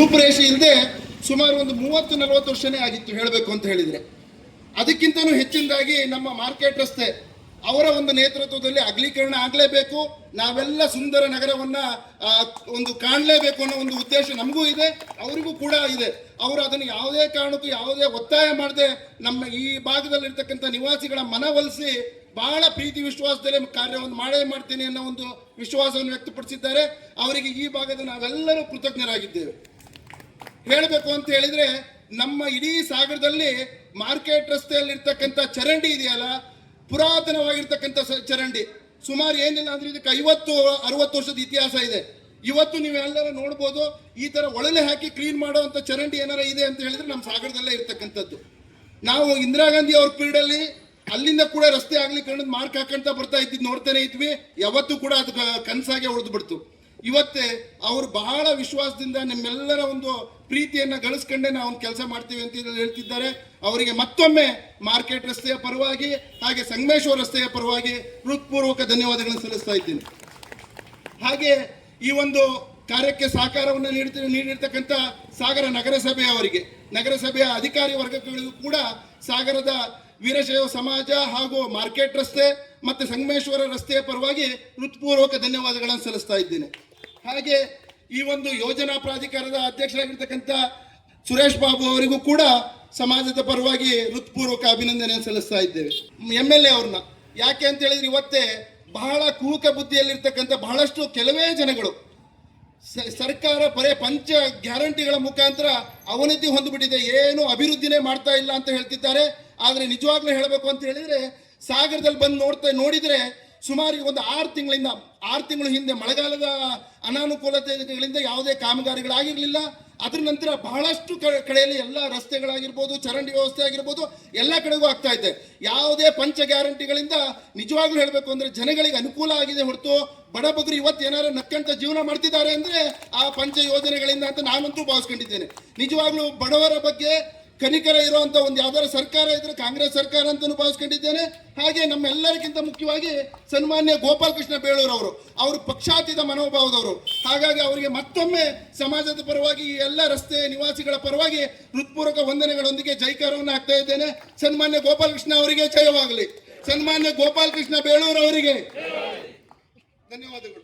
ರೂಪುರೇಷೆ ಇಲ್ಲದೆ ಸುಮಾರು ಒಂದು 30-40 ವರ್ಷನೇ ಆಗಿತ್ತು ಹೇಳಬೇಕು ಅಂತ ಹೇಳಿದರೆ. ಅದಕ್ಕಿಂತಲೂ ಹೆಚ್ಚಿನದಾಗಿ ನಮ್ಮ ಮಾರ್ಕೆಟ್ ರಸ್ತೆ ಅವರ ಒಂದು ನೇತೃತ್ವದಲ್ಲಿ ಅಗಲೀಕರಣ ಆಗಲೇಬೇಕು, ನಾವೆಲ್ಲ ಸುಂದರ ನಗರವನ್ನು ಒಂದು ಕಾಣಲೇಬೇಕು ಅನ್ನೋ ಒಂದು ಉದ್ದೇಶ ನಮಗೂ ಇದೆ, ಅವರಿಗೂ ಕೂಡ ಇದೆ. ಅವರು ಅದನ್ನು ಯಾವುದೇ ಕಾರಣಕ್ಕೂ ಯಾವುದೇ ಒತ್ತಾಯ ಮಾಡದೆ ನಮ್ಮ ಈ ಭಾಗದಲ್ಲಿರ್ತಕ್ಕಂಥ ನಿವಾಸಿಗಳ ಮನವೊಲಿಸಿ ಬಹಳ ಪ್ರೀತಿ ವಿಶ್ವಾಸದಲ್ಲೇ ಕಾರ್ಯವನ್ನು ಮಾಡೇ ಮಾಡ್ತೀನಿ ಅನ್ನೋ ಒಂದು ವಿಶ್ವಾಸವನ್ನು ವ್ಯಕ್ತಪಡಿಸಿದ್ದಾರೆ. ಅವರಿಗೆ ಈ ಭಾಗದ ನಾವೆಲ್ಲರೂ ಕೃತಜ್ಞರಾಗಿದ್ದೇವೆ. ಹೇಳಬೇಕು ಅಂತ ಹೇಳಿದರೆ ನಮ್ಮ ಇಡೀ ಸಾಗರದಲ್ಲಿ ಮಾರ್ಕೆಟ್ ರಸ್ತೆಯಲ್ಲಿರ್ತಕ್ಕಂಥ ಚರಂಡಿ ಇದೆಯಲ್ಲ, ಪುರಾತನವಾಗಿರ್ತಕ್ಕಂಥ ಚರಂಡಿ, ಸುಮಾರು ಏನಿಲ್ಲ ಅಂದ್ರೆ ಇದಕ್ಕೆ 50-60 ವರ್ಷದ ಇತಿಹಾಸ ಇದೆ. ಇವತ್ತು ನೀವೆಲ್ಲರೂ ನೋಡ್ಬೋದು, ಈ ಥರ ಒಳಲೆ ಹಾಕಿ ಕ್ಲೀನ್ ಮಾಡುವಂಥ ಚರಂಡಿ ಏನಾರ ಇದೆ ಅಂತ ಹೇಳಿದ್ರೆ ನಮ್ಮ ಸಾಗರದಲ್ಲೇ ಇರ್ತಕ್ಕಂಥದ್ದು. ನಾವು ಇಂದಿರಾ ಗಾಂಧಿ ಅವ್ರ ಪೀರಿಯಡಲ್ಲಿ ಅಲ್ಲಿಂದ ಕೂಡ ರಸ್ತೆ ಅಗಲೀಕರಣದ ಮಾರ್ಕ್ ಹಾಕೊಂತ ಬರ್ತಾ ಇದ್ದಿದ್ದು ನೋಡ್ತಾನೆ ಇದ್ವಿ. ಯಾವತ್ತೂ ಕೂಡ ಅದು ಕನಸಾಗೆ ಉಳಿದು ಬಿಡ್ತು. ಇವತ್ತೇ ಅವರು ಬಹಳ ವಿಶ್ವಾಸದಿಂದ ನಿಮ್ಮೆಲ್ಲರ ಒಂದು ಪ್ರೀತಿಯನ್ನು ಗಳಿಸ್ಕೊಂಡೆ ನಾವು ಒಂದು ಕೆಲಸ ಮಾಡ್ತೀವಿ ಅಂತ ಹೇಳ್ತಿದ್ದಾರೆ. ಅವರಿಗೆ ಮತ್ತೊಮ್ಮೆ ಮಾರ್ಕೆಟ್ ರಸ್ತೆಯ ಪರವಾಗಿ ಹಾಗೆ ಸಂಗಮೇಶ್ವರ ರಸ್ತೆಯ ಪರವಾಗಿ ಹೃತ್ಪೂರ್ವಕ ಧನ್ಯವಾದಗಳನ್ನು ಸಲ್ಲಿಸ್ತಾ ಇದ್ದೀನಿ. ಹಾಗೆ ಈ ಒಂದು ಕಾರ್ಯಕ್ಕೆ ಸಹಕಾರವನ್ನು ನೀಡಿರ್ತಕ್ಕಂಥ ಸಾಗರ ನಗರಸಭೆ ಅವರಿಗೆ, ನಗರಸಭೆಯ ಅಧಿಕಾರಿ ವರ್ಗಗಳಿಗೂ ಕೂಡ ಸಾಗರದ ವೀರಶೈವ ಸಮಾಜ ಹಾಗೂ ಮಾರ್ಕೆಟ್ ರಸ್ತೆ ಮತ್ತು ಸಂಗಮೇಶ್ವರ ರಸ್ತೆಯ ಪರವಾಗಿ ಹೃತ್ಪೂರ್ವಕ ಧನ್ಯವಾದಗಳನ್ನು ಸಲ್ಲಿಸ್ತಾ ಇದ್ದೀನಿ. ಹಾಗೆ ಈ ಒಂದು ಯೋಜನಾ ಪ್ರಾಧಿಕಾರದ ಅಧ್ಯಕ್ಷರಾಗಿರ್ತಕ್ಕಂಥ ಸುರೇಶ್ ಬಾಬು ಅವರಿಗೂ ಕೂಡ ಸಮಾಜದ ಪರವಾಗಿ ಹೃತ್ಪೂರ್ವಕ ಅಭಿನಂದನೆ ಸಲ್ಲಿಸ್ತಾ ಇದ್ದೇವೆ. MLA ಅವ್ರನ್ನ ಯಾಕೆ ಅಂತ ಹೇಳಿದ್ರೆ ಇವತ್ತೇ ಬಹಳ ಕುಹುಕ ಬುದ್ಧಿಯಲ್ಲಿರ್ತಕ್ಕಂಥ ಬಹಳಷ್ಟು ಕೆಲವೇ ಜನಗಳು ಸರ್ಕಾರ ಪಂಚ ಗ್ಯಾರಂಟಿಗಳ ಮುಖಾಂತರ ಅವನತಿ ಹೊಂದಿಬಿಟ್ಟಿದೆ, ಏನು ಅಭಿವೃದ್ಧಿನೇ ಮಾಡ್ತಾ ಇಲ್ಲ ಅಂತ ಹೇಳ್ತಿದ್ದಾರೆ. ಆದರೆ ನಿಜವಾಗ್ಲೂ ಹೇಳಬೇಕು ಅಂತ ಹೇಳಿದರೆ ಸಾಗರದಲ್ಲಿ ಬಂದು ನೋಡಿದರೆ ಸುಮಾರು ಒಂದು 6 ತಿಂಗಳ ಹಿಂದೆ ಮಳೆಗಾಲದ ಅನಾನುಕೂಲತೆಗಳಿಂದ ಯಾವುದೇ ಕಾಮಗಾರಿಗಳಾಗಿರಲಿಲ್ಲ. ಅದರ ನಂತರ ಬಹಳಷ್ಟು ಕಡೆಯಲ್ಲಿ ಎಲ್ಲ ರಸ್ತೆಗಳಾಗಿರ್ಬೋದು, ಚರಂಡಿ ವ್ಯವಸ್ಥೆ ಆಗಿರ್ಬೋದು, ಎಲ್ಲ ಕಡೆಗೂ ಆಗ್ತಾ ಇದೆ. ಯಾವುದೇ ಪಂಚ ಗ್ಯಾರಂಟಿಗಳಿಂದ ನಿಜವಾಗ್ಲೂ ಹೇಳಬೇಕು ಅಂದರೆ ಜನಗಳಿಗೆ ಅನುಕೂಲ ಆಗಿದೆ ಹೊರತು ಬಡಬಗರು ಇವತ್ತು ಏನಾದ್ರು ನಕ್ಕಂತ ಜೀವನ ಮಾಡ್ತಿದ್ದಾರೆ ಅಂದರೆ ಆ ಪಂಚ ಯೋಜನೆಗಳಿಂದ ಅಂತ ನಾನಂತೂ ಭಾವಿಸ್ಕೊಂಡಿದ್ದೇನೆ. ನಿಜವಾಗ್ಲೂ ಬಡವರ ಬಗ್ಗೆ ಕನಿಕರ ಇರುವಂಥ ಒಂದು ಯಾವ್ದಾದ್ರು ಸರ್ಕಾರ ಇದ್ರೆ ಕಾಂಗ್ರೆಸ್ ಸರ್ಕಾರ ಅಂತಲೂ ಭಾವಿಸ್ಕೊಂಡಿದ್ದೇನೆ. ಹಾಗೆ ನಮ್ಮೆಲ್ಲರಿಗಿಂತ ಮುಖ್ಯವಾಗಿ ಸನ್ಮಾನ್ಯ ಗೋಪಾಲಕೃಷ್ಣ ಬೇಳೂರು ಅವರು ಪಕ್ಷಾತೀತ ಮನೋಭಾವದವರು. ಹಾಗಾಗಿ ಅವರಿಗೆ ಮತ್ತೊಮ್ಮೆ ಸಮಾಜದ ಪರವಾಗಿ ಎಲ್ಲ ರಸ್ತೆ ನಿವಾಸಿಗಳ ಪರವಾಗಿ ಹೃತ್ಪೂರ್ವಕ ವಂದನೆಗಳೊಂದಿಗೆ ಜೈಕಾರವನ್ನು ಹಾಕ್ತಾ ಇದ್ದೇನೆ. ಸನ್ಮಾನ್ಯ ಗೋಪಾಲಕೃಷ್ಣ ಅವರಿಗೆ ಜಯವಾಗಲಿ. ಸನ್ಮಾನ್ಯ ಗೋಪಾಲಕೃಷ್ಣ ಬೇಳೂರು ಅವರಿಗೆ ಧನ್ಯವಾದಗಳು.